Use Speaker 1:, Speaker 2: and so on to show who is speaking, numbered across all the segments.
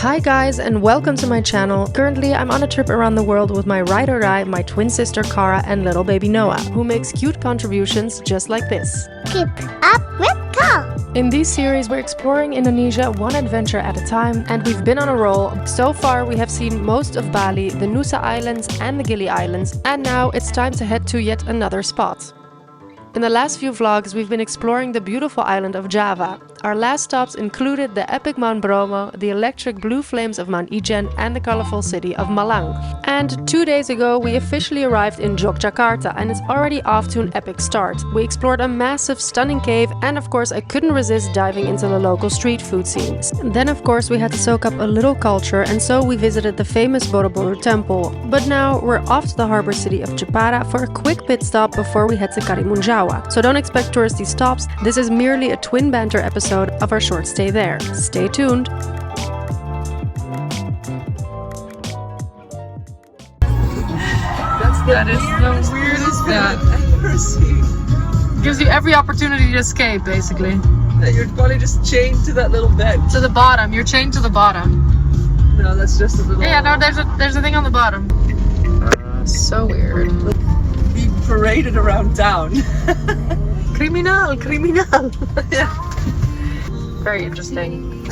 Speaker 1: Hi guys, and welcome to my channel. Currently I'm on a trip around the world with my ride or die, my twin sister Cara and little baby Noah, who makes cute contributions just like this.
Speaker 2: Keep up with Carl.
Speaker 1: In this series we're exploring Indonesia one adventure at a time, and we've been on a roll. So far we have seen most of Bali, the Nusa Islands and the Gili Islands, and now it's time to head to yet another spot. In the last few vlogs, we've been exploring the beautiful island of Java. Our last stops included the epic Mount Bromo, the electric blue flames of Mount Ijen and the colorful city of Malang. And 2 days ago, we officially arrived in Yogyakarta and it's already off to an epic start. We explored a massive, stunning cave and of course I couldn't resist diving into the local street food scenes. Then of course we had to soak up a little culture and so we visited the famous Borobudur temple. But now we're off to the harbor city of Jepara for a quick pit stop before we head to Karimunjawa. So don't expect touristy stops, this is merely a twin banter episode of our short stay there. Stay tuned! That is the weirdest thing I've ever seen. Gives you every opportunity to escape, basically.
Speaker 3: You're probably just chained to that little bed.
Speaker 1: To the bottom, you're chained to the bottom.
Speaker 3: No, that's just a little...
Speaker 1: Yeah, no, there's a thing on the bottom. So weird.
Speaker 3: Being paraded around town.
Speaker 1: Criminal, criminal.
Speaker 3: Yeah.
Speaker 1: Very interesting.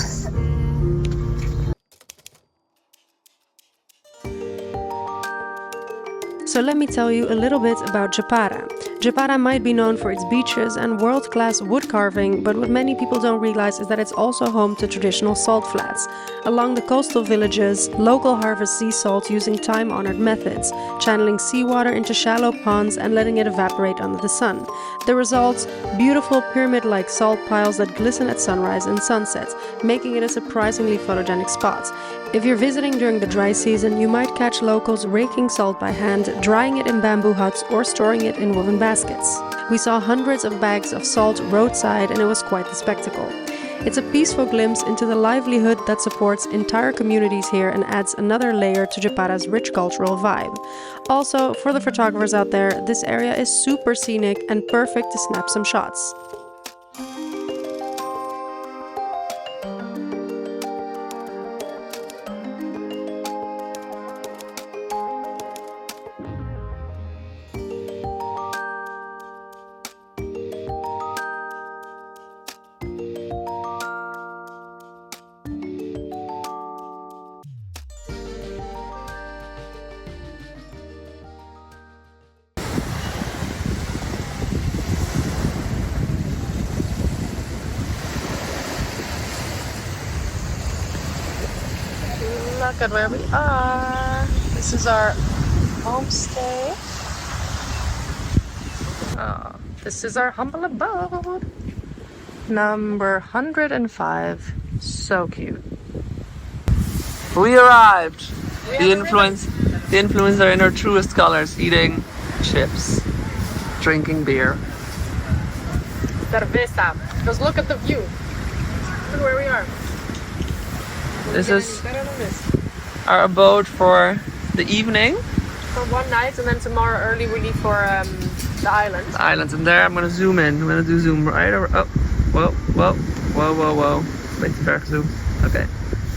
Speaker 1: So let me tell you a little bit about Jepara. Jepara might be known for its beaches and world-class wood carving, but what many people don't realize is that it's also home to traditional salt flats. Along the coastal villages, local harvest sea salt using time-honored methods, channeling seawater into shallow ponds and letting it evaporate under the sun. The result? Beautiful pyramid-like salt piles that glisten at sunrise and sunset, making it a surprisingly photogenic spot. If you're visiting during the dry season, you might catch locals raking salt by hand, drying it in bamboo huts or storing it in woven baskets. We saw hundreds of bags of salt roadside and it was quite the spectacle. It's a peaceful glimpse into the livelihood that supports entire communities here and adds another layer to Jepara's rich cultural vibe. Also, for the photographers out there, this area is super scenic and perfect to snap some shots. Look at where we are. This is our homestay. Oh, this is our humble abode. Number 105. So cute.
Speaker 3: We arrived. The influencer in her truest colors, eating chips, drinking beer.
Speaker 1: Cerveza. Just look at the view. Look where we are.
Speaker 3: This is our abode for the evening.
Speaker 1: For one night, and then tomorrow early we leave for the islands.
Speaker 3: The islands, and there I'm gonna zoom in. I'm gonna do zoom right over. Oh, whoa, whoa, whoa, whoa, whoa. Wait, dark zoom. Okay,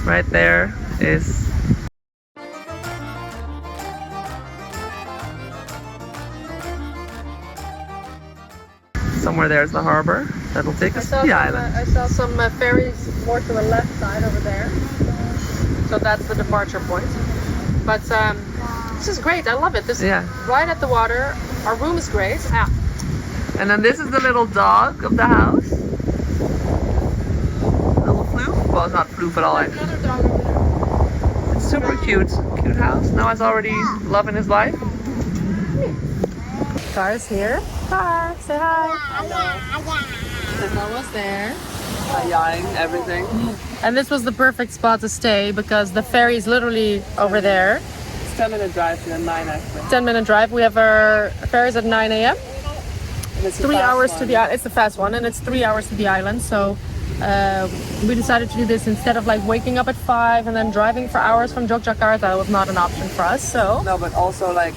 Speaker 3: right there is. Somewhere there's the harbor. That'll take us to the island.
Speaker 1: I saw some ferries more to the left side over there. So that's the departure point. But this is great. I love it. This is right at the water. Our room is great. Yeah.
Speaker 3: And then this is the little dog of the house. Little Floof. Well, it's not Floof at all.
Speaker 1: Another dog over there.
Speaker 3: It's super cute. Cute house. Noah's already loving his life.
Speaker 1: Car's here. Car, say hi. Hello. Noah's there.
Speaker 3: Yawing everything.
Speaker 1: And this was the perfect spot to stay because the ferry is literally over there.
Speaker 3: It's 10-minute drive to the 9 actually.
Speaker 1: 10-minute drive. We have our ferries at 9 a.m.
Speaker 3: It's
Speaker 1: 3 hours to the island. It's the fast one, and it's 3 hours to the island. So we decided to do this instead of like waking up at 5 and then driving for hours from Yogyakarta. It was not an option for us. So
Speaker 3: no, but also like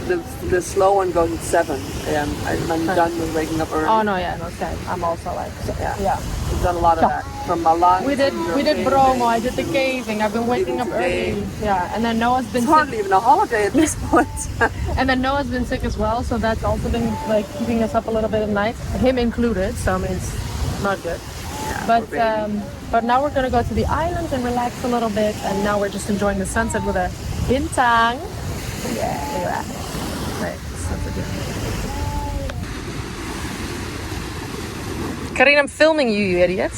Speaker 3: the slow one goes at 7 a.m. I'm done with waking up early.
Speaker 4: Oh no, yeah, no, same. I'm also like, yeah.
Speaker 3: We've done a lot of that. From Malang.
Speaker 4: We did Bromo. I did the caving. I've been waking up early. Yeah, and then Noah's been
Speaker 3: It's hardly even a holiday at this point.
Speaker 4: and then Noah's been sick as well, so that's also been like keeping us up a little bit at night, him included. So I mean, it's not good. But now we're gonna go to the islands and relax a little bit, and now we're just enjoying the sunset with a bintang. Yeah, look at that. Right, sunset here. Karin, I'm filming you, you idiot.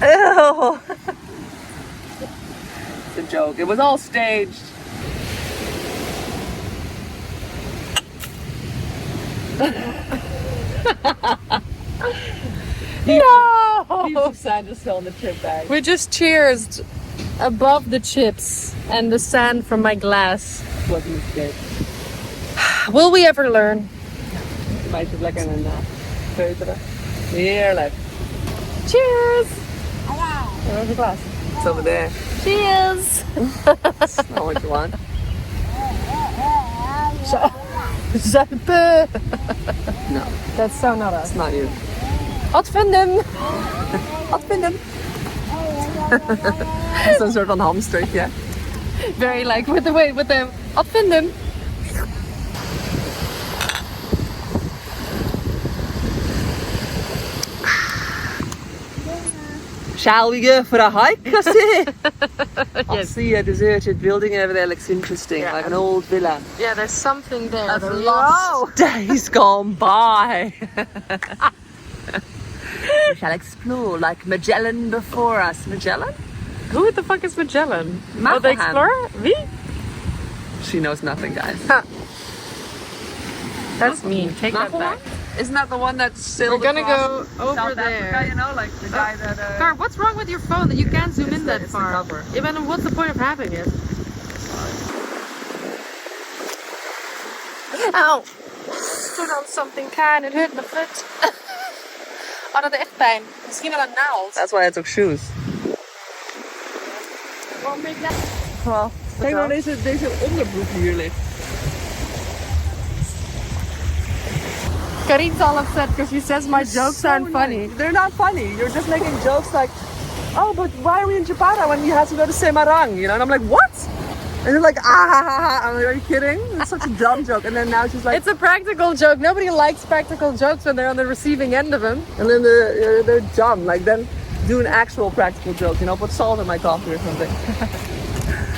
Speaker 4: Oh.
Speaker 3: It's a joke. It was all staged.
Speaker 4: No!
Speaker 3: Piece of sand is still in the trip bag.
Speaker 4: We just cheersed above the chips and the sand from my glass.
Speaker 3: It was a mistake.
Speaker 4: Will we ever learn?
Speaker 3: Meisje lekker in een peuteren. Heerlijk.
Speaker 4: Cheers! Where's the glass?
Speaker 3: It's over there.
Speaker 4: Cheers!
Speaker 3: That's not what you want.
Speaker 4: Zuipen!
Speaker 3: No,
Speaker 4: That's so not us.
Speaker 3: it's not you.
Speaker 4: Advendum!
Speaker 3: Wat vind je? Het is een soort van hamstertje.
Speaker 4: Very like with the advendum.
Speaker 3: Shall we go for a hike, Cassie? I
Speaker 4: Yes.
Speaker 3: see a deserted building over there. Looks interesting,
Speaker 4: Yeah.
Speaker 3: like an old villa.
Speaker 4: Yeah, there's something there.
Speaker 3: Of
Speaker 4: The
Speaker 3: lost days gone by. We shall explore like Magellan before us. Magellan?
Speaker 4: Who the fuck is Magellan? Oh, the
Speaker 3: Magellan.
Speaker 4: explorer? Wie?
Speaker 3: She knows nothing, guys.
Speaker 4: That's mean. Take that back.
Speaker 3: Isn't that the one that sailed
Speaker 4: We're gonna
Speaker 3: across
Speaker 4: go over
Speaker 3: South
Speaker 4: there.
Speaker 3: Africa, you know, like the guy that...
Speaker 4: Car, what's wrong with your phone that you can't zoom in that
Speaker 3: it's the
Speaker 4: far?
Speaker 3: cover.
Speaker 4: Even what's the point of having it? Ow! Stood on something kind, it hurt my foot. Oh, dat is echt pijn. Misschien wel een naald.
Speaker 3: That's why I took shoes.
Speaker 4: Waarom ben ik dat?
Speaker 3: Well, kijk nou deze onderbroek die hier ligt.
Speaker 4: Karin's all upset because she says my jokes aren't funny.
Speaker 3: They're not funny. You're just making jokes like, oh, but why are we in Jepara when we have to go to Semarang? You know, and I'm like, what? And you're like, ah, ha, ha, ha. I'm like, are you kidding? It's such a dumb joke. And then now she's like,
Speaker 4: It's a practical joke. Nobody likes practical jokes when they're on the receiving end of them.
Speaker 3: and then they're dumb. Like, then do an actual practical joke. You know, put salt in my coffee or something.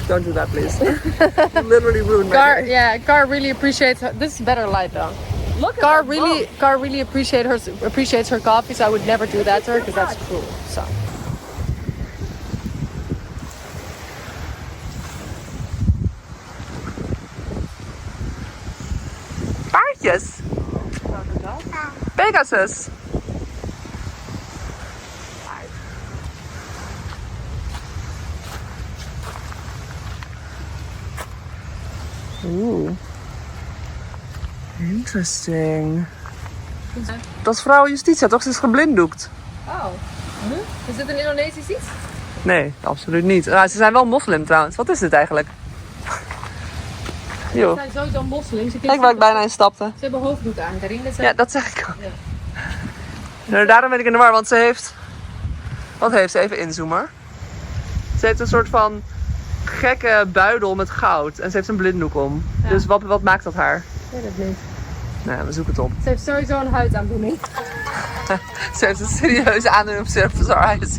Speaker 3: Don't do that, please. You literally ruined my
Speaker 4: Car,
Speaker 3: day.
Speaker 4: yeah, Car really appreciates her. This is better light though.
Speaker 3: Look at
Speaker 4: Car
Speaker 3: that
Speaker 4: really,
Speaker 3: boat.
Speaker 4: Car really appreciates her coffee, so I would never do that to her because that's cruel. So.
Speaker 3: Paardjes. Pegasus. Oeh. Interesting. Dat is vrouw Justitia, toch? Ze is geblinddoekt.
Speaker 4: Oh. Is dit een Indonesisch iets?
Speaker 3: Nee, absoluut niet. Ze zijn wel moslim trouwens. Wat is dit eigenlijk?
Speaker 4: Ze
Speaker 3: Joh.
Speaker 4: zijn sowieso moslims.
Speaker 3: Kijk waar ik bijna in stapte.
Speaker 4: Ze hebben hoofddoek aan, Karin.
Speaker 3: Ja, dat zeg ik ook. Nou, daarom ben ik in de war, want ze heeft... Wat heeft ze? Even inzoomen. Ze heeft een soort van gekke buidel met goud. En ze heeft een blinddoek om.
Speaker 4: Ja.
Speaker 3: Dus wat maakt dat haar?
Speaker 4: Ik weet het niet.
Speaker 3: Nou, we zoeken het op.
Speaker 4: Ze heeft sowieso een huidaandoening.
Speaker 3: Ze heeft een serieuze aandoening op psoriasis.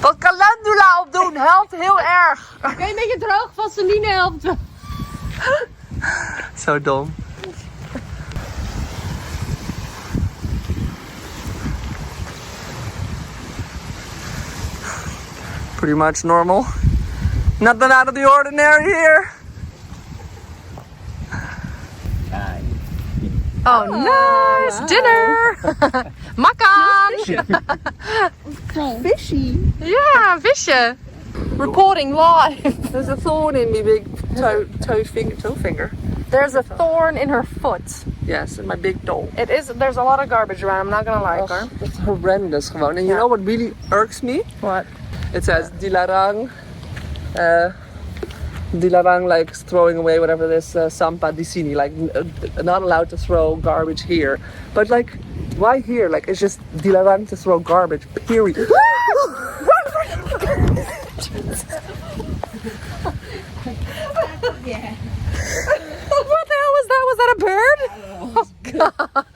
Speaker 3: Wat calendula opdoen helpt heel erg.
Speaker 4: Kan je een beetje droog vaseline helpt?
Speaker 3: Zo dom. Pretty much normal. Nothing out of the ordinary here.
Speaker 4: Oh, nice!
Speaker 3: wow.
Speaker 4: Dinner! Makan!
Speaker 3: Fishy.
Speaker 4: Ja, visje! Reporting live!
Speaker 3: There's a thorn in my big toe finger.
Speaker 4: There's a thorn in her foot.
Speaker 3: Yes, in my big toe.
Speaker 4: There's a lot of garbage around, I'm not gonna lie, Car.
Speaker 3: That's horrendous gewoon. And you know what really irks me?
Speaker 4: What?
Speaker 3: It says dilarang dilarang, like throwing away whatever this sampah di sini, like not allowed to throw garbage here. But like, why here? Like, it's just dilarang to throw garbage, period.
Speaker 1: Yeah. What the hell was that? Was that a bird? Oh god.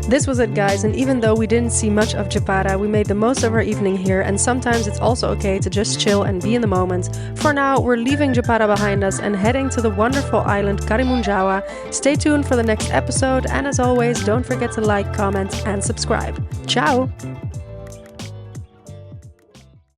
Speaker 1: This was it, guys, and even though we didn't see much of Jepara, we made the most of our evening here, and sometimes it's also okay to just chill and be in the moment. For now, we're leaving Jepara behind us and heading to the wonderful island Karimun Jawa. Stay tuned for the next episode, and as always, don't forget to like, comment, and subscribe. Ciao!